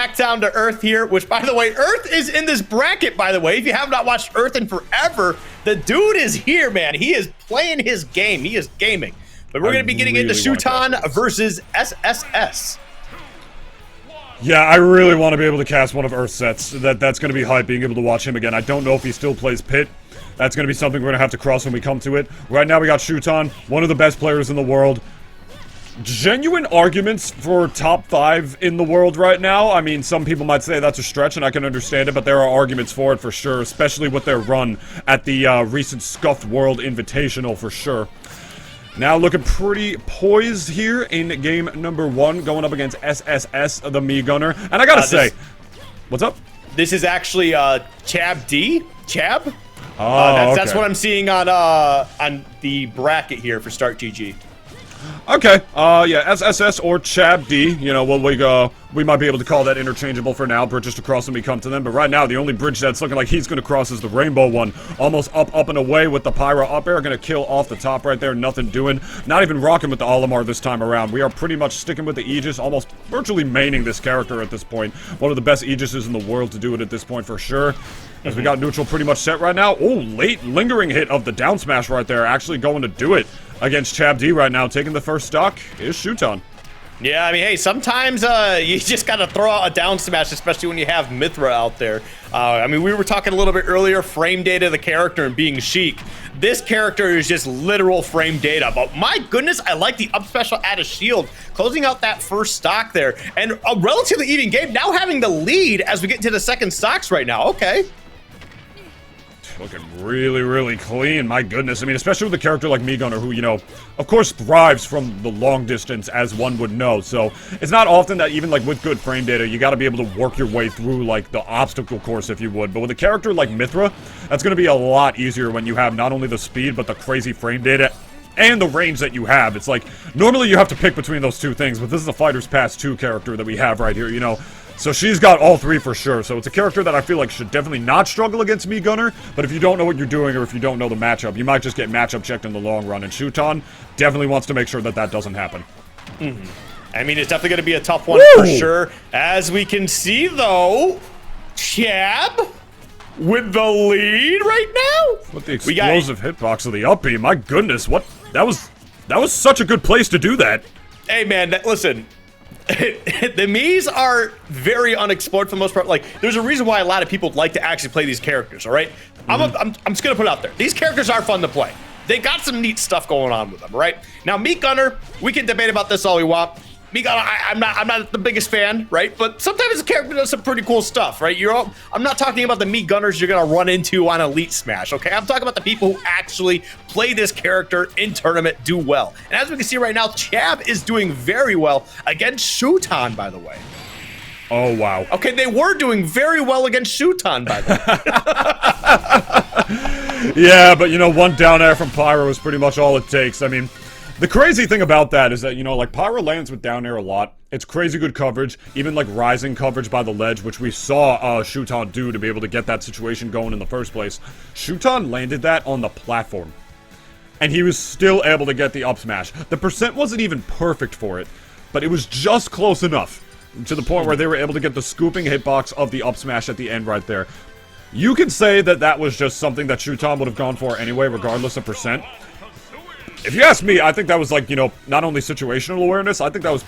back down to Earth here, which, by the way, Earth is in this bracket, by the way. If you have not watched Earth in forever, the dude is here, man. He is playing his game. He is gaming. But we're going to be getting into Shuton versus SSS. Yeah, I really want to be able to cast one of Earth's sets. That's going to be hype, being able to watch him again. I don't know if he still plays Pit. That's going to be something we're going to have to cross when we come to it. Right now we got Shuton, one of the best players in the world. Genuine arguments for top 5 in the world right now. I mean, some people might say that's a stretch, and I can understand it, but there are arguments for it for sure, especially with their run at the recent Scuffed World Invitational for sure. Now looking pretty poised here in game number 1, going up against SSS, the Me Gunner. And I gotta say, what's up? This is actually Chab D? Chab? Oh, that's what I'm seeing on the bracket here for Start GG. Okay, yeah, SSS or Chab D, you know, we might be able to call that interchangeable for now, bridges to cross when we come to them, but right now, the only bridge that's looking like he's gonna cross is the rainbow one. Almost up and away with the Pyra up air, gonna kill off the top right there, nothing doing. Not even rocking with the Olimar this time around. We are pretty much sticking with the Aegis, almost virtually maining this character at this point. One of the best Aegises in the world to do it at this point for sure. As we got neutral pretty much set right now. Oh, late lingering hit of the down smash right there, actually going to do it against Chab D right now. Taking the first stock is Shuton. Yeah, I mean, hey, sometimes you just gotta throw out a down smash, especially when you have Mythra out there. I mean, we were talking a little bit earlier, frame data of the character and being chic. This character is just literal frame data, but my goodness, I like the up special add a shield, closing out that first stock there, and a relatively even game, now having the lead as we get into the second stocks right now. Okay. Looking really, really clean, my goodness. I mean, especially with a character like Me Gunner, who, you know, of course thrives from the long distance, as one would know. So, it's not often that even, like, with good frame data, you gotta be able to work your way through, like, the obstacle course, if you would. But with a character like Mythra, that's gonna be a lot easier when you have not only the speed, but the crazy frame data and the range that you have. It's like, normally you have to pick between those two things, but this is a Fighter's Pass 2 character that we have right here, you know. So she's got all 3 for sure. So it's a character that I feel like should definitely not struggle against Me Gunner. But if you don't know what you're doing, or if you don't know the matchup, you might just get matchup checked in the long run. And Shuton definitely wants to make sure that that doesn't happen. I mean, it's definitely going to be a tough one for sure. As we can see, though, Chab with the lead right now. With the explosive hitbox of the up B, my goodness, what? That was such a good place to do that. Hey, man, listen. The Miis are very unexplored for the most part. Like, there's a reason why a lot of people like to actually play these characters, all right? I'm just gonna put it out there. These characters are fun to play. They got some neat stuff going on with them, right? Now, Me Gunner, we can debate about this all we want. Me Gunner, I'm not the biggest fan, right? But sometimes the character does some pretty cool stuff, right? I'm not talking about the Me Gunners you're gonna run into on Elite Smash, okay? I'm talking about the people who actually play this character in tournament, do well. And as we can see right now, Chab is doing very well against Shuton, by the way. Oh, wow. Okay, they were doing very well against Shuton, by the way. Yeah, but you know, one down air from Pyra was pretty much all it takes. I mean, the crazy thing about that is that, you know, like, Pyra lands with down air a lot. It's crazy good coverage, even, like, rising coverage by the ledge, which we saw Shuton do to be able to get that situation going in the first place. Shuton landed that on the platform, and he was still able to get the up smash. The percent wasn't even perfect for it, but it was just close enough to the point where they were able to get the scooping hitbox of the up smash at the end right there. You can say that that was just something that Shuton would have gone for anyway, regardless of percent. If you ask me, I think that was, like, you know, not only situational awareness, I think that was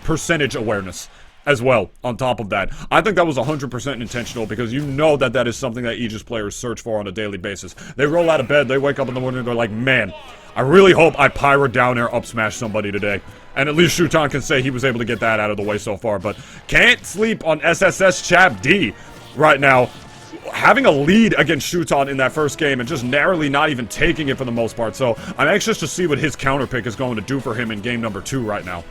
percentage awareness as well, on top of that. I think that was 100% intentional, because you know that that is something that Aegis players search for on a daily basis. They roll out of bed, they wake up in the morning, and they're like, man, I really hope I Pyra down air up smash somebody today. And at least Shuton can say he was able to get that out of the way so far, but can't sleep on SSS Chab D right now. Having a lead against Shuton in that first game and just narrowly not even taking it for the most part. So I'm anxious to see what his counter pick is going to do for him in game number 2 right now.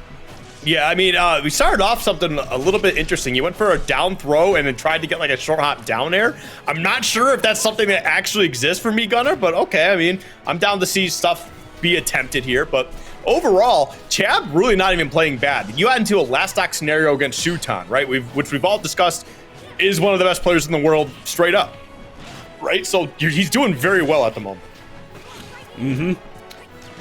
Yeah, I mean, we started off something a little bit interesting. He went for a down throw and then tried to get like a short hop down air. I'm not sure if that's something that actually exists for Me Gunner, but okay. I mean, I'm down to see stuff be attempted here, but overall, Chab really not even playing bad. You got into a last stock scenario against Shuton, right? Which we've all discussed is one of the best players in the world, straight up, right? So he's doing very well at the moment.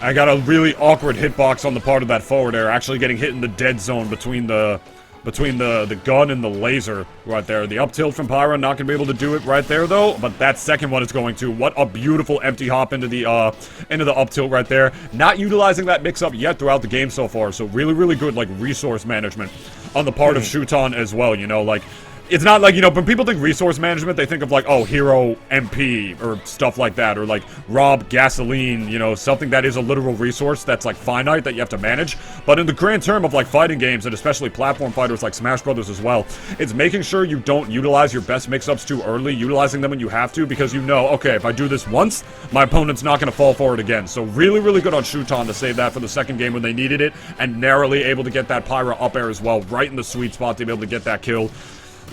I got a really awkward hitbox on the part of that forward air, actually getting hit in the dead zone between the between the gun and the laser right there. The up tilt from Pyra, not gonna be able to do it right there though, but that second one is going to. What a beautiful empty hop into the up tilt right there. Not utilizing that mix-up yet throughout the game so far, so really, really good, like, resource management on the part of Shuton as well, you know, like, it's not like, you know, when people think resource management, they think of like, oh, hero MP or stuff like that, or like rob gasoline, you know, something that is a literal resource that's like finite that you have to manage. But in the grand term of like fighting games, and especially platform fighters like Smash Brothers as well, it's making sure you don't utilize your best mix-ups too early, utilizing them when you have to, because you know, okay, if I do this once, my opponent's not going to fall for it again. So really, really good on Shuton to save that for the second game when they needed it, and narrowly able to get that Pyra up air as well, right in the sweet spot to be able to get that kill.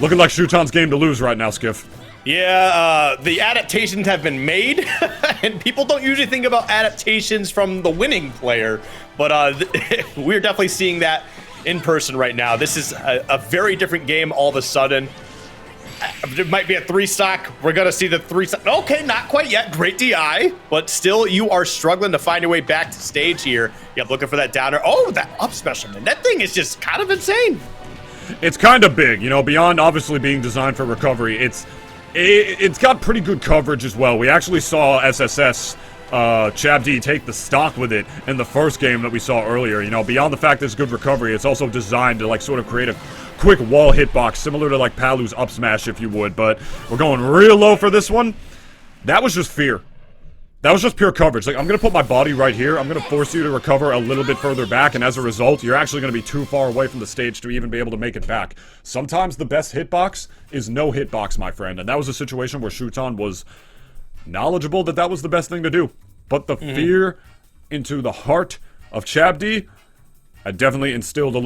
Looking like Shuton's game to lose right now, Skiff. Yeah, the adaptations have been made, and people don't usually think about adaptations from the winning player, but we're definitely seeing that in person right now. This is a very different game all of a sudden. It might be a 3-stock. We're going to see the 3-stock. Okay, not quite yet. Great DI, but still you are struggling to find your way back to stage here. Yep, looking for that downer. Oh, that up special, man. That thing is just kind of insane. It's kind of big, you know, beyond obviously being designed for recovery. It's got pretty good coverage as well. We actually saw SSS Chabdi take the stock with it in the first game that we saw earlier. You know, beyond the fact that it's good recovery, it's also designed to like sort of create a quick wall hitbox, similar to like Palu's up smash, if you would. But we're going real low for this one. That was just fear. That was just pure coverage. Like, I'm going to put my body right here. I'm going to force you to recover a little bit further back, and as a result, you're actually going to be too far away from the stage to even be able to make it back. Sometimes the best hitbox is no hitbox, my friend, and that was a situation where Shuton was knowledgeable that that was the best thing to do. But the fear into the heart of Chabdi, I definitely instilled a little